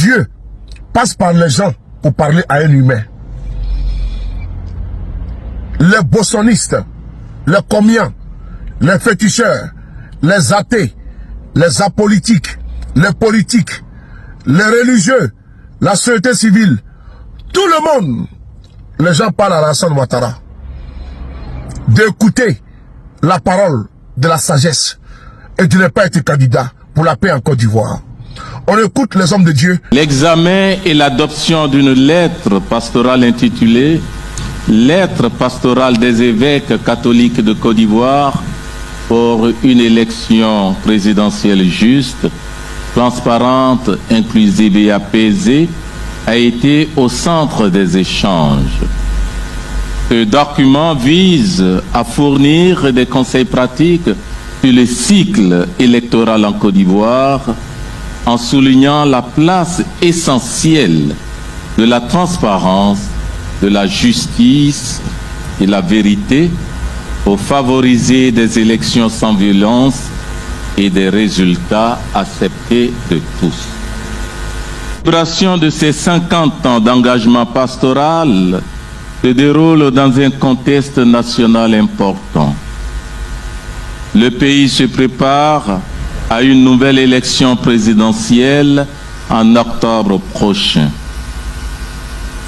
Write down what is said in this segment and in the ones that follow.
Dieu passe par les gens pour parler à un humain. Les bossonistes, les commiens, les féticheurs, les athées, les apolitiques, les politiques, les religieux, la société civile, tout le monde, les gens parlent à Alassane Ouattara d'écouter la parole de la sagesse et de ne pas être candidat pour la paix en Côte d'Ivoire. On écoute les hommes de Dieu. L'examen et l'adoption d'une lettre pastorale intitulée « Lettre pastorale des évêques catholiques de Côte d'Ivoire pour une élection présidentielle juste, transparente, inclusive et apaisée » a été au centre des échanges. Ce document vise à fournir des conseils pratiques sur le cycle électoral en Côte d'Ivoire, en soulignant la place essentielle de la transparence, de la justice et la vérité pour favoriser des élections sans violence et des résultats acceptés de tous. La célébration de ces 50 ans d'engagement pastoral se déroule dans un contexte national important. Le pays se prépare à une nouvelle élection présidentielle en octobre prochain.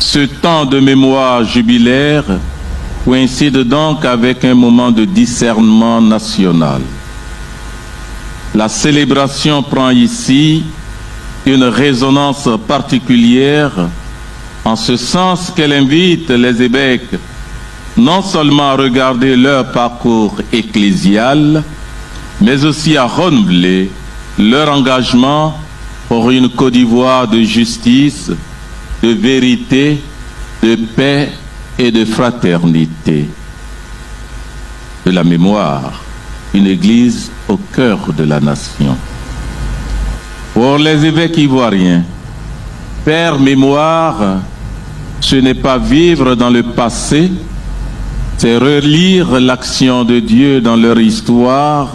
Ce temps de mémoire jubilaire coïncide donc avec un moment de discernement national. La célébration prend ici une résonance particulière en ce sens qu'elle invite les évêques non seulement à regarder leur parcours ecclésial, mais aussi à renouveler leur engagement pour une Côte d'Ivoire de justice, de vérité, de paix et de fraternité. De la mémoire, une église au cœur de la nation. Pour les évêques ivoiriens, faire mémoire, ce n'est pas vivre dans le passé, c'est relire l'action de Dieu dans leur histoire,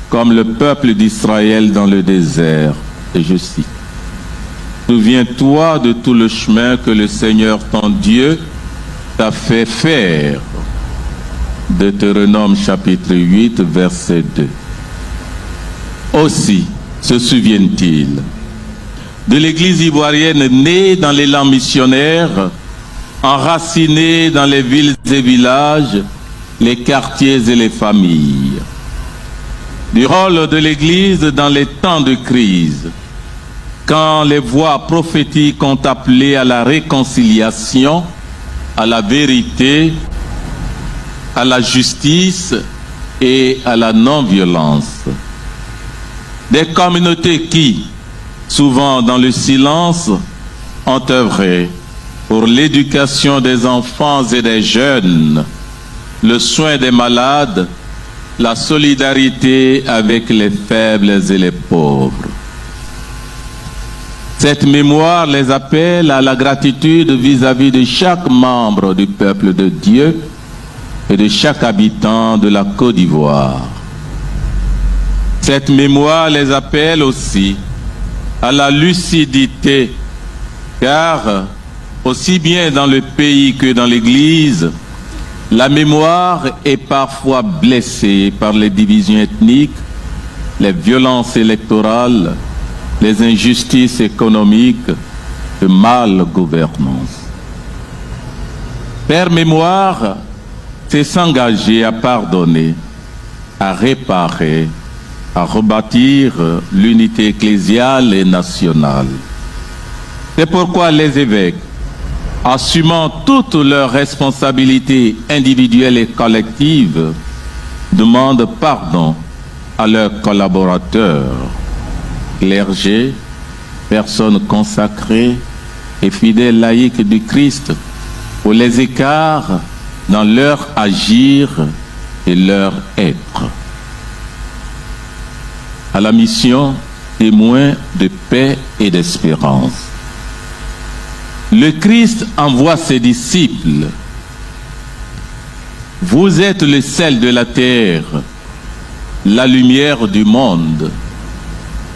comme le peuple d'Israël dans le désert. Et je cite: souviens-toi de tout le chemin que le Seigneur ton Dieu t'a fait faire. Deutéronome chapitre 8, verset 2. Aussi se souviennent-ils de l'Église ivoirienne née dans l'élan missionnaire, enracinée dans les villes et villages, les quartiers et les familles. Du rôle de l'Église dans les temps de crise, quand les voix prophétiques ont appelé à la réconciliation, à la vérité, à la justice et à la non-violence. Des communautés qui, souvent dans le silence, ont œuvré pour l'éducation des enfants et des jeunes, le soin des malades, la solidarité avec les faibles et les pauvres. Cette mémoire les appelle à la gratitude vis-à-vis de chaque membre du peuple de Dieu et de chaque habitant de la Côte d'Ivoire. Cette mémoire les appelle aussi à la lucidité, car aussi bien dans le pays que dans l'Église, la mémoire est parfois blessée par les divisions ethniques, les violences électorales, les injustices économiques, de mal gouvernance. Faire mémoire, c'est s'engager à pardonner, à réparer, à rebâtir l'unité ecclésiale et nationale. C'est pourquoi les évêques, assumant toutes leurs responsabilités individuelles et collectives, demandent pardon à leurs collaborateurs, clergés, personnes consacrées et fidèles laïcs du Christ, pour les écarts dans leur agir et leur être. À la mission témoin de paix et d'espérance. Le Christ envoie ses disciples. Vous êtes le sel de la terre, la lumière du monde.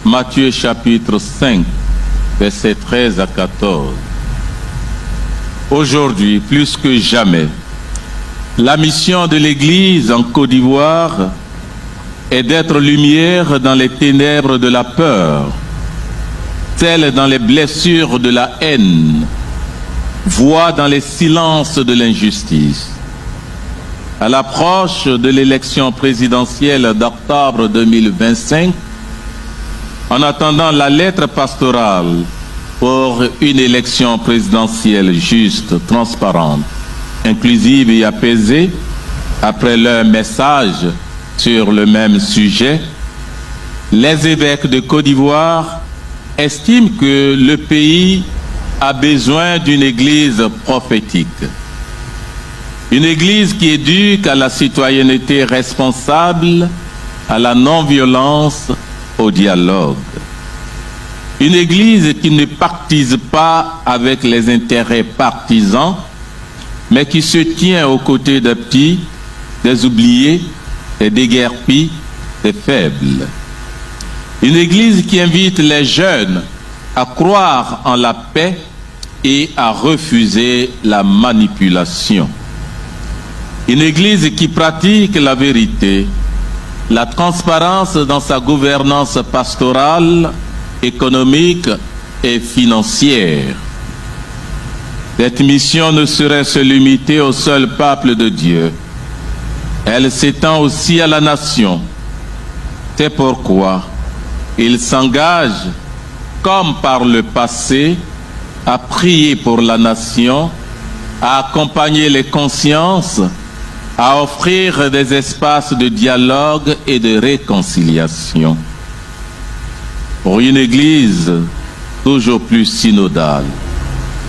Matthieu chapitre 5, versets 13 à 14. Aujourd'hui, plus que jamais, la mission de l'Église en Côte d'Ivoire est d'être lumière dans les ténèbres de la peur, telle dans les blessures de la haine, voix dans les silences de l'injustice. À l'approche de l'élection présidentielle d'octobre 2025, en attendant la lettre pastorale pour une élection présidentielle juste, transparente, inclusive et apaisée, après leur message sur le même sujet, les évêques de Côte d'Ivoire estiment que le pays a besoin d'une église prophétique. Une église qui éduque à la citoyenneté responsable, à la non-violence, au dialogue. Une église qui ne pactise pas avec les intérêts partisans, mais qui se tient aux côtés des petits, des oubliés, des déguerpis, des faibles. Une église qui invite les jeunes à croire en la paix et à refuser la manipulation. Une église qui pratique la vérité, la transparence dans sa gouvernance pastorale, économique et financière. Cette mission ne saurait se limiter au seul peuple de Dieu. Elle s'étend aussi à la nation. C'est pourquoi il s'engage, comme par le passé, à prier pour la nation, à accompagner les consciences, à offrir des espaces de dialogue et de réconciliation. Pour une Église toujours plus synodale,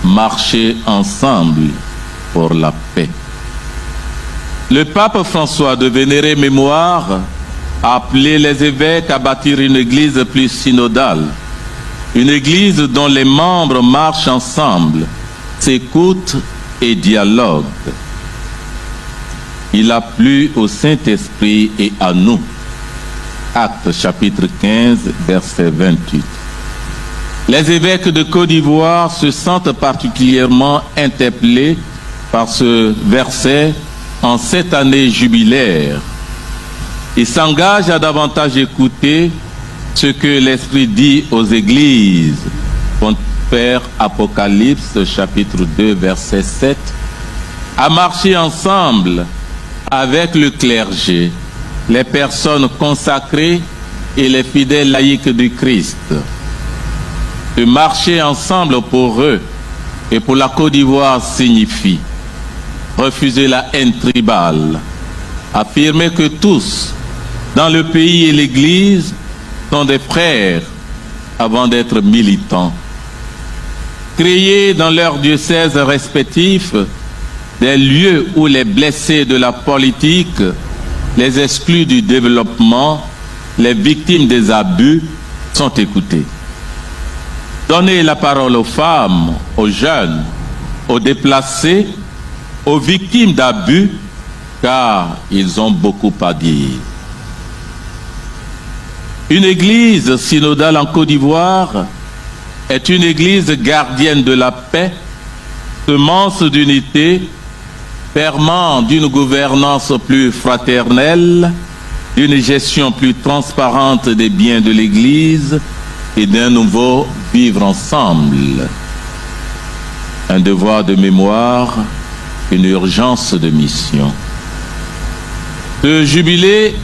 marcher ensemble pour la paix. Le pape François, de vénérée mémoire, a appelé les évêques à bâtir une Église plus synodale, une Église dont les membres marchent ensemble, s'écoutent et dialoguent. Il a plu au Saint-Esprit et à nous. Actes chapitre 15, verset 28. Les évêques de Côte d'Ivoire se sentent particulièrement interpellés par ce verset en cette année jubilaire. Ils s'engagent à davantage écouter ce que l'Esprit dit aux églises. Père Apocalypse chapitre 2, verset 7. À marcher ensemble avec le clergé, les personnes consacrées et les fidèles laïcs du Christ. De marcher ensemble pour eux et pour la Côte d'Ivoire signifie refuser la haine tribale, affirmer que tous, dans le pays et l'Église, sont des frères avant d'être militants. Créer dans leurs diocèses respectifs des lieux où les blessés de la politique, les exclus du développement, les victimes des abus sont écoutés. Donner la parole aux femmes, aux jeunes, aux déplacés, aux victimes d'abus, car ils ont beaucoup à dire. Une église synodale en Côte d'Ivoire est une église gardienne de la paix, semence d'unité, ferment d'une gouvernance plus fraternelle, d'une gestion plus transparente des biens de l'église et d'un nouveau vivre ensemble. Un devoir de mémoire, une urgence de mission. Ce jubilé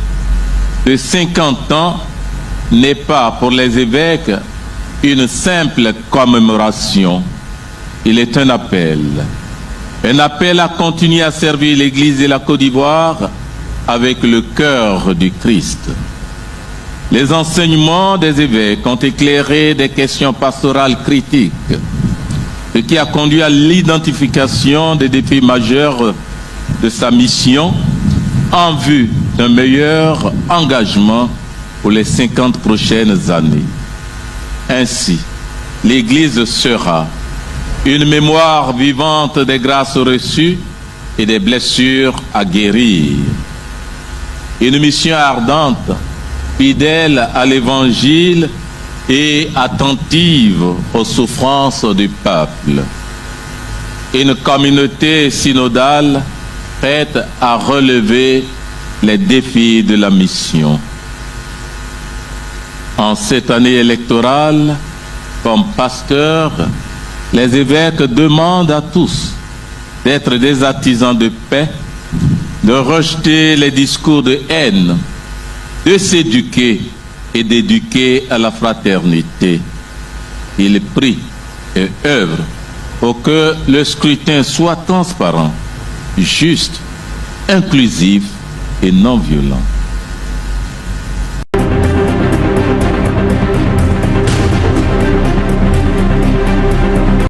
de 50 ans n'est pas pour les évêques une simple commémoration. Il est un appel à continuer à servir l'Église et la Côte d'Ivoire avec le cœur du Christ. Les enseignements des évêques ont éclairé des questions pastorales critiques, ce qui a conduit à l'identification des défis majeurs de sa mission en vue d'un meilleur engagement pour les 50 prochaines années. Ainsi, l'Église sera une mémoire vivante des grâces reçues et des blessures à guérir. Une mission ardente, fidèle à l'Évangile et attentive aux souffrances du peuple. Une communauté synodale prête à relever les défis de la mission. En cette année électorale, comme pasteurs, les évêques demandent à tous d'être des artisans de paix, de rejeter les discours de haine, de s'éduquer et d'éduquer à la fraternité. Il prie et œuvre pour que le scrutin soit transparent, juste, inclusif et non violent.